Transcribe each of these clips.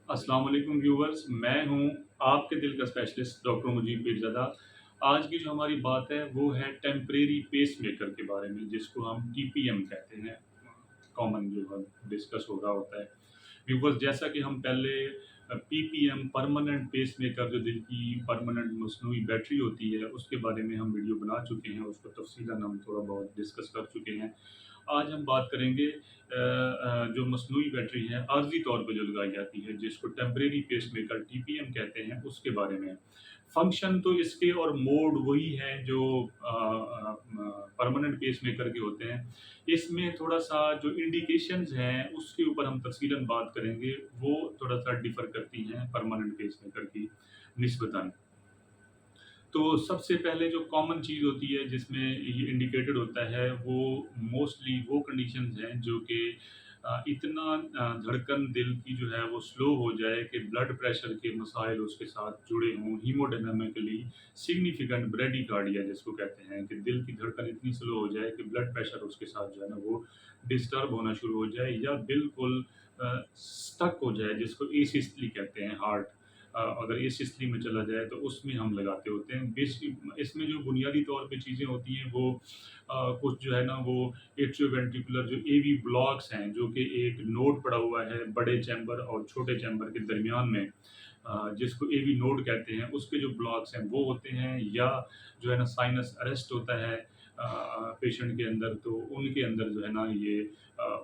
अस्सलाम वालेकुम व्यूवर्स, मैं हूं आपके दिल का स्पेशलिस्ट डॉक्टर मुजीब पीरज़ादा। आज की जो हमारी बात है वो है टेम्परेरी पेसमेकर के बारे में, जिसको हम टीपीएम कहते हैं। कॉमन जो है डिस्कस हो रहा होता है व्यूवर्स। जैसा कि हम पहले पीपीएम परमानेंट पेसमेकर, जो दिल की परमानेंट मसनूई बैटरी होती है, उसके बारे में हम वीडियो बना चुके हैं। उसको तफसीलन हम थोड़ा बहुत डिस्कस कर चुके हैं। आज हम बात करेंगे जो मसनूई बैटरी है आर्जी तौर पे जो लगाई जाती है, जिसको टेम्परेरी पेसमेकर टीपीएम कहते हैं, उसके बारे में। फंक्शन तो इसके और मोड वही हैं जो परमानेंट पेसमेकर के होते हैं। इसमें थोड़ा-सा जो इंडिकेशंस हैं, उसके ऊपर हम तफ़सीलन बात करेंगे, वो थोड़ा-सा डिफ़र करती हैं परमानेंट पेसमेकर की निस्बतन। तो सबसे पहले जो कॉमन चीज़ होती है जिसमें ये इंडिकेटेड होता है, वो मोस्टली वो कंडीशंस हैं जो कि इतना धड़कन दिल की जो है वो स्लो हो जाए कि ब्लड प्रेशर के मसाइल उसके साथ जुड़े हों, हीमोडायनामिकली सिग्निफिकेंट ब्रेडिकार्डिया जिसको कहते हैं, कि दिल की धड़कन इतनी स्लो हो जाए कि ब्लड प्रेशर उसके साथ जो है ना वो डिस्टर्ब होना शुरू हो जाए, या बिल्कुल स्टक हो जाए, जिसको एसिस्टली कहते हैं हार्ट। अगर ये सिस्टली में चला जाए तो उसमें हम लगाते होते हैं। बेसिक इसमें जो बुनियादी तौर पे चीज़ें होती हैं वो कुछ जो है ना वो एट्रियोवेंट्रिकुलर जो एवी ब्लॉक्स हैं, जो कि एक नोड पड़ा हुआ है बड़े चैम्बर और छोटे चैम्बर के दरमियान में, जिसको एवी नोड कहते हैं, उसके जो ब्लॉक्स हैं वो होते हैं, या जो है ना साइनस अरेस्ट होता है पेशेंट के अंदर, तो उनके अंदर जो है ना ये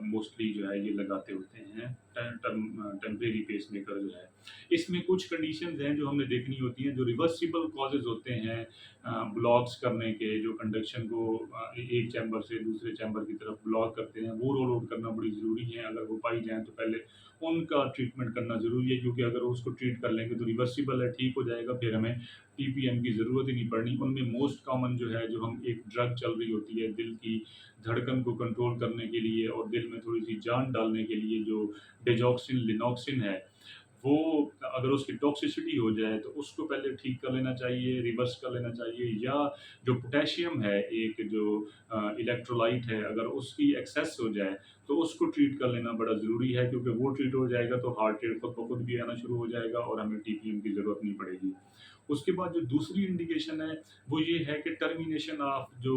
मोस्टली जो है ये लगाते होते हैं टेम्परेरी पेसमेकर जो है। इसमें कुछ कंडीशंस हैं जो हमने देखनी होती हैं, जो रिवर्सिबल कॉजेज़ होते हैं ब्लॉक्स करने के, जो कंडक्शन को एक चैम्बर से दूसरे चैम्बर की तरफ ब्लॉक करते हैं, वो रोल आउट करना बड़ी ज़रूरी है। अगर वो पाई जाएँ तो पहले उनका ट्रीटमेंट करना ज़रूरी है, क्योंकि अगर उसको ट्रीट कर लेंगे तो रिवर्सिबल है, ठीक हो जाएगा, फिर हमें टीपीएम की ज़रूरत ही नहीं पड़नी। उनमें मोस्ट कॉमन जो है, जो हम एक ड्रग चल रही होती है दिल की धड़कन को कंट्रोल करने के लिए और दिल में थोड़ी-सी जान डालने के लिए, जो डिजॉक्सिन, लिनॉक्सिन है, वो अगर उसकी टॉक्सिसिटी हो जाए तो उसको पहले ठीक कर लेना चाहिए, रिवर्स कर लेना चाहिए, या जो पोटेशियम है, एक जो इलेक्ट्रोलाइट है, अगर उसकी एक्सेस हो जाए तो उसको ट्रीट कर लेना बड़ा ज़रूरी है, क्योंकि वो ट्रीट हो जाएगा तो हार्ट रेट खुद ब खुद भी आना शुरू हो जाएगा और हमें टीपीएम की ज़रूरत नहीं पड़ेगी। उसके बाद जो दूसरी इंडिकेशन है, वो ये है कि टर्मिनेशन ऑफ जो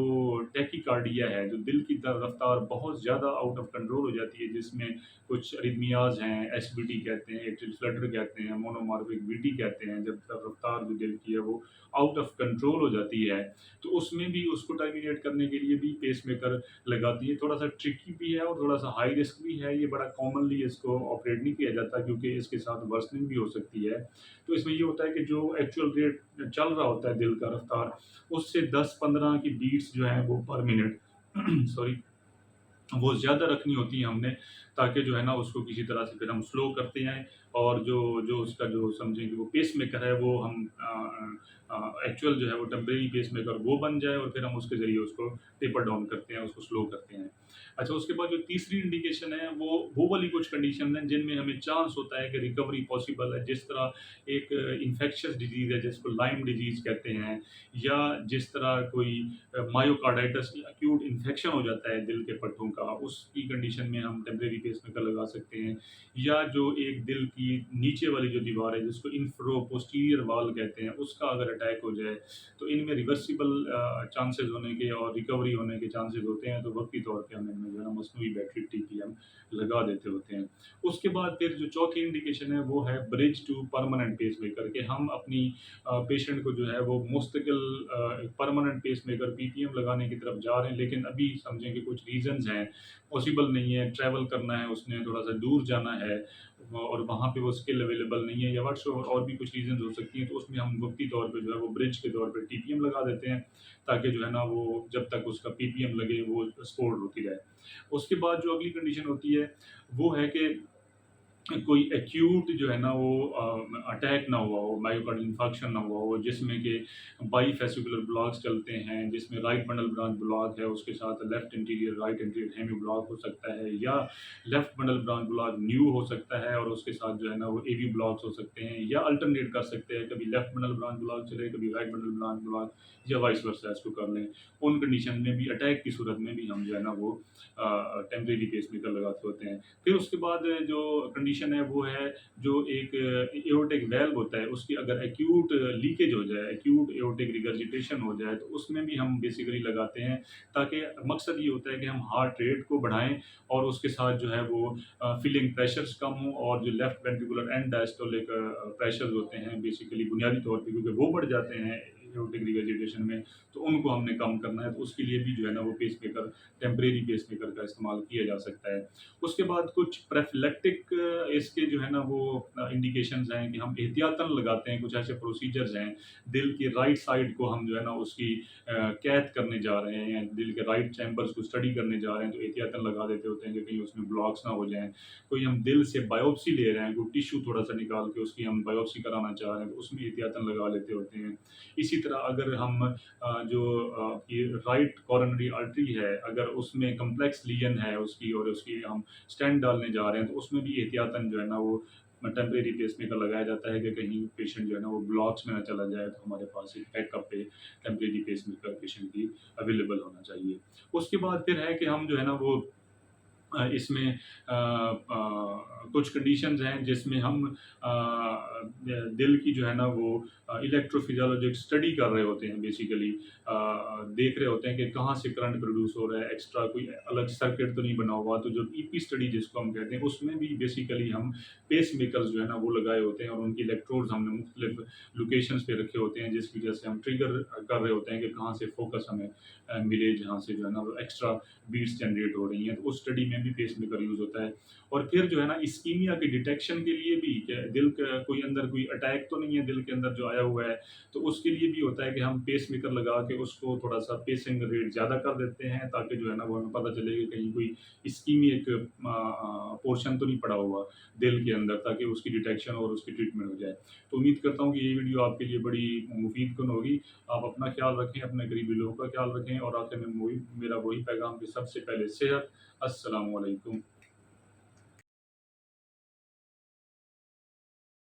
टैकीकार्डिया है, जो दिल की रफ्तार बहुत ज़्यादा आउट ऑफ कंट्रोल हो जाती है, जिसमें कुछ अरिथमियाज़ हैं, एसवीटी कहते हैं, एट्रियल फ्लटर कहते हैं, मोनोमार्फिक वीटी कहते हैं। जब रफ्तार जो दिल की है वो आउट ऑफ कंट्रोल हो जाती है, तो उसमें भी उसको टर्मिनेट करने के लिए भी पेसमेकर लगाती है। थोड़ा-सा ट्रिकी भी है और थोड़ा-सा हाई रिस्क भी है। ये बड़ा कॉमनली इसको ऑपरेट नहीं किया जाता, क्योंकि इसके साथ वर्सनिंग भी हो सकती है। तो इसमें ये होता है कि जो एक्चुअल रेट चल रहा होता है दिल का रफ्तार, उससे 10-15 की बीट्स जो हैं वो पर मिनट सॉरी, वो ज़्यादा रखनी होती है हमने, ताकि जो है ना उसको किसी तरह से फिर हम स्लो करते हैं, और जो जो उसका जो समझें कि वो पेसमेकर है, वो हम एक्चुअल जो है वो टेम्परेरी पेसमेकर वो बन जाए, और फिर हम उसके ज़रिए उसको टेपर डाउन करते हैं, उसको स्लो करते हैं। अच्छा, उसके बाद जो तीसरी इंडिकेशन है, वो वाली कुछ कंडीशन हैं जिनमें हमें चांस होता है कि रिकवरी पॉसिबल है। जिस तरह एक इन्फेक्शियस डिज़ीज़ है जिसको लाइम डिज़ीज़ कहते हैं, या जिस तरह कोई मायोकार्डाइटिस एक्यूट इन्फेक्शन हो जाता है दिल के पट्टों का, उसकी कंडीशन में हम टेम्परेरी पेसमेकर लगा सकते हैं। या जो एक दिल की नीचे वाली जो दीवार है, जिसको इंफ्रो पोस्टीरियर वॉल कहते हैं, उसका अगर अटैक हो जाए, तो इनमें रिवर्सिबल चांसेस होने के और रिकवरी होने के चांसेस होते हैं, तो वक्ती तौर पे हम इनमें जो है ना मसनूई बैटरी टीपीएम लगा देते होते हैं। उसके बाद फिर जो चौथी इंडिकेशन है वो है ब्रिज टू परमानेंट पेसमेकर, के हम अपनी पेशेंट को जो है वो मुस्तकिल एक परमानेंट पेसमेकर पीपीएम लगाने की तरफ जा रहे हैं, लेकिन अभी समझें कि कुछ रीज़न्स हैं, पॉसिबल नहीं है, ट्रैवल करना है उसने, थोड़ा-सा दूर जाना है, और वहाँ पे वो स्किल अवेलेबल नहीं है, या व्हाट्सएवर और भी कुछ रीज़न्स हो सकती हैं, तो उसमें हम वक़्ती तौर पे जो है वो ब्रिज के तौर पे टीपीएम लगा देते हैं, ताकि जो है ना वो जब तक उसका पीपीएम लगे वो सपोर्ट होती रहे। उसके बाद जो अगली कंडीशन होती है, वो है कि कोई एक्यूट जो है ना वो अटैक ना हुआ हो, मायोकार्डियल इन्फार्क्शन ना हुआ हो, जिसमें कि बाईफेसिकुलर ब्लॉक्स चलते हैं, जिसमें राइट बंडल ब्रांच ब्लॉक है, उसके साथ left anterior, right anterior hemiblock हो सकता है, या left bundle branch block new हो सकता है, और उसके साथ जो है ना वो एवी ब्लॉक्स हो सकते हैं, या अल्टरनेट कर सकते हैं, कभी लेफ्ट बंडल ब्रांच ब्लॉक चले, कभी राइट बंडल ब्रांच ब्लॉक, या वाइस वर्सा इसको कर लें। उन कंडीशन में भी, अटैक की सूरत में भी हम जो है ना वो टेम्परेरी पेसमेकर लगाते होते हैं। फिर उसके बाद जो कंडीशन कंडीशन है वो है जो एक एओर्टिक वाल्व होता है उसकी अगर एक्यूट लीकेज हो जाए, एक्यूट एओर्टिक रिगर्जिटेशन हो जाए तो उसमें भी हम बेसिकली लगाते हैं, ताकि मकसद ये होता है कि हम हार्ट रेट को बढ़ाएँ और उसके साथ जो है वो फीलिंग प्रेशर्स कम हो और जो left ventricular and diastolic pressures होते हैं बेसिकली बुनियादी तौर पे क्योंकि वो बढ़ जाते हैं एओर्टिक रिगर्जिटेशन में, तो उनको हमने कम करना है, तो उसके लिए भी जो है ना वो पेसमेकर, टेम्परेरी पेसमेकर का इस्तेमाल किया जा सकता है। उसके बाद कुछ प्रोफिलैक्टिक इसके जो है ना वो इंडिकेशंस हैं कि हम एहतियातन लगाते हैं, कुछ ऐसे प्रोसीजर्स हैं, दिल की राइट साइड को हम जो है ना उसकी कैथ करने जा रहे हैं या दिल के राइट चैम्बर्स को स्टडी करने जा रहे हैं, तो एहतियातन लगा देते होते हैं कि कहीं उसमें ब्लॉक्स ना हो जाएँ। कोई हम दिल से बायोप्सी ले रहे हैं, कोई टिश्यू थोड़ा-सा निकाल के उसकी हम बायोप्सी कराना चाह रहे हैं, तो उसमें एहतियातन लगा लेते होते हैं। इसी तरह अगर हम जो ये राइट कोरोनरी आर्टरी है, अगर उसमें कॉम्प्लेक्स लीजन है उसकी और उसकी हम स्टेंट डालने जा रहे हैं, तो उसमें भी एहतियातन जो है ना वो टेम्परेरी पेसमेकर लगाया जाता है कि कहीं पेशेंट जो है ना वो ब्लॉक्स में ना चला जाए, तो हमारे पास एक बैकअप पे टेम्परेरी पेसमेकर पेशेंट की अवेलेबल होना चाहिए। उसके बाद फिर है कि हम जो है ना वो इसमें कुछ कंडीशंस हैं जिसमें हम दिल की जो है ना वो इलेक्ट्रोफिजियोलॉजिक स्टडी कर रहे होते हैं बेसिकली, देख रहे होते हैं कि कहाँ से करंट प्रोड्यूस हो रहा है, एक्स्ट्रा कोई अलग सर्किट तो नहीं बना हुआ, तो जो ईपी स्टडी जिसको हम कहते हैं उसमें भी बेसिकली हम पेस मेकर्स जो है ना वो लगाए होते हैं और उनकी इलेक्ट्रोड्स हमने मुख्तलिफ लोकेशंस पे रखे होते हैं जिसकी वजह से हम ट्रिगर कर रहे होते हैं कि कहाँ से फोकस हमें मिले, जहाँ से जो है ना वो एक्स्ट्रा बीट्स जनरेट हो रही हैं, तो उस स्टडी में भी पेसमेकर यूज़ होता है। और फिर जो है ना इस्कीमिया की डिटेक्शन के लिए भी क्या दिल का कोई अंदर कोई अटैक तो नहीं है दिल के अंदर जो आया हुआ है, तो उसके लिए भी होता है कि हम पेसमेकर लगा के उसको थोड़ा-सा पेसिंग रेट ज़्यादा कर देते हैं, ताकि जो है ना वो हमें पता चले कि कहीं कोई इस्कीमिक पोर्शन तो नहीं पड़ा हुआ दिल के अंदर, ताकि उसकी डिटेक्शन और उसकी ट्रीटमेंट हो जाए। तो उम्मीद करता हूँ कि ये वीडियो आपके लिए बड़ी मुफ़ीदकुन होगी। आप अपना ख्याल रखें, अपने करीबी लोगों का ख्याल रखें और आखिर में वही मेरा वही पैगाम कि सबसे पहले सेहत। अस्सलामु अलैकुम।